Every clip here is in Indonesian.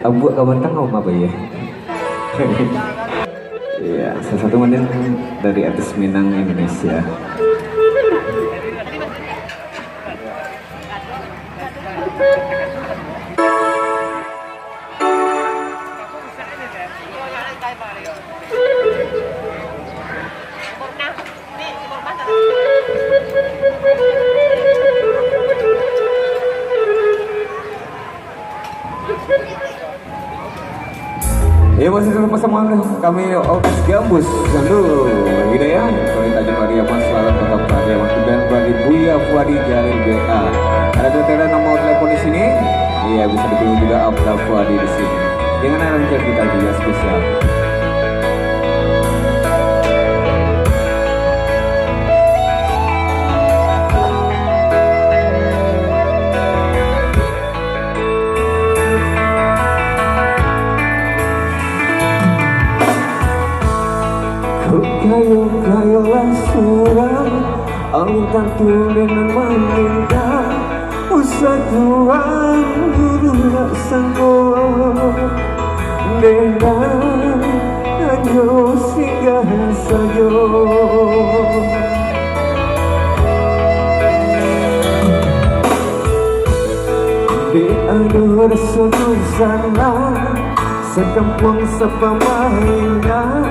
Abu kawan tengah apa ya? Iya, salah satu model dari artis Minang Indonesia. Ya masih bersama kami Otis Gambus dulu gitu ya. Cerita Jepari Mas selalu tetap karya Mas dan bagi Buya Fuadi Jalil BA. Ada detail nomor telepon di sini. Iya bisa dipilih juga Abda Fuadi di sini. Dengan arranger kita juga spesial. Kayo-kayolah surang Alintan tulen meminta Usah tuang dulu sanggup Dengan hanya singgah saja Di aduh resudu sana Sekampung sepamainan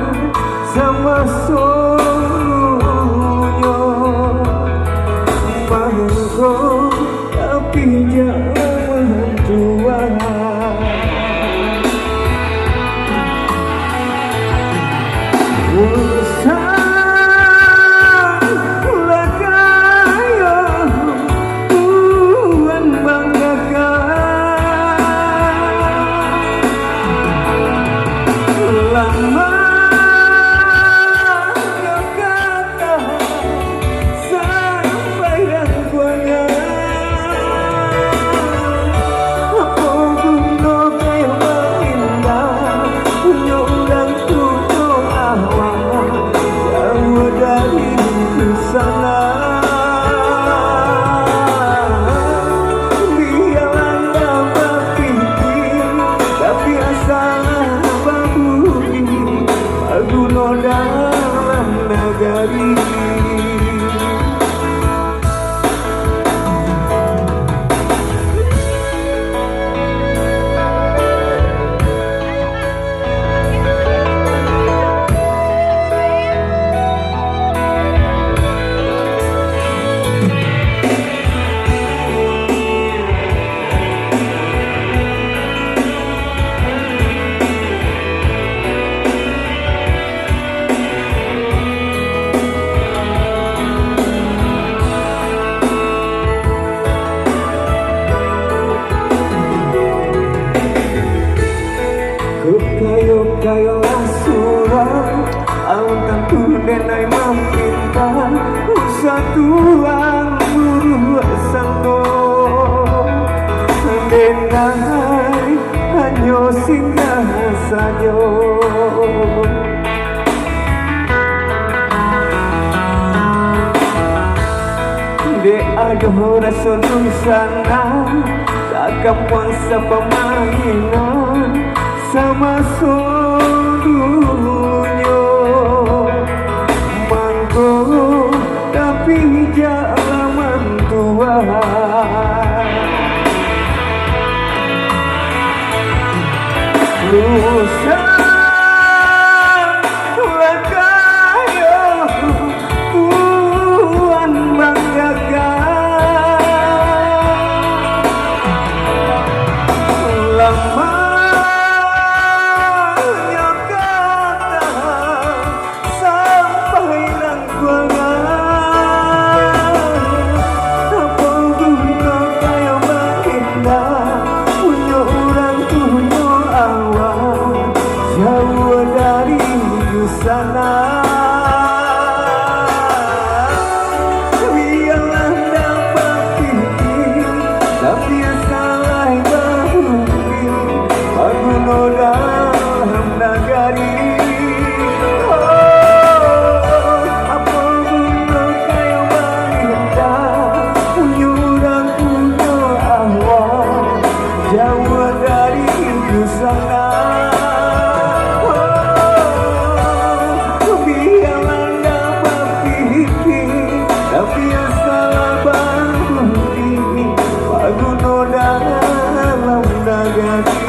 sama solunya Mangkok tapi jangan tua Usahlah kaya Tuhan banggakan Lama dalam negeri Kayo-kayolah surang Alintan tulen ay meminta Usah tuang buru sanggup Denai hanya singgah saja Di aduh rasa sana Sakampung sepemainan sama solunya Mangkok tapi jangan tua Usahlah kaya Tuhan banggakan Lama sana. Oh, biarlah dapat pikir, tapi yang salah bangkiti, paguno dalam nagati.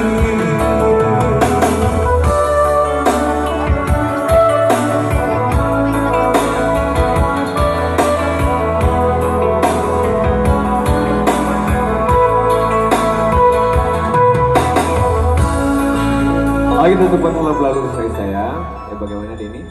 Ayo tutupan lagu saya. Ya bagaimana Denny?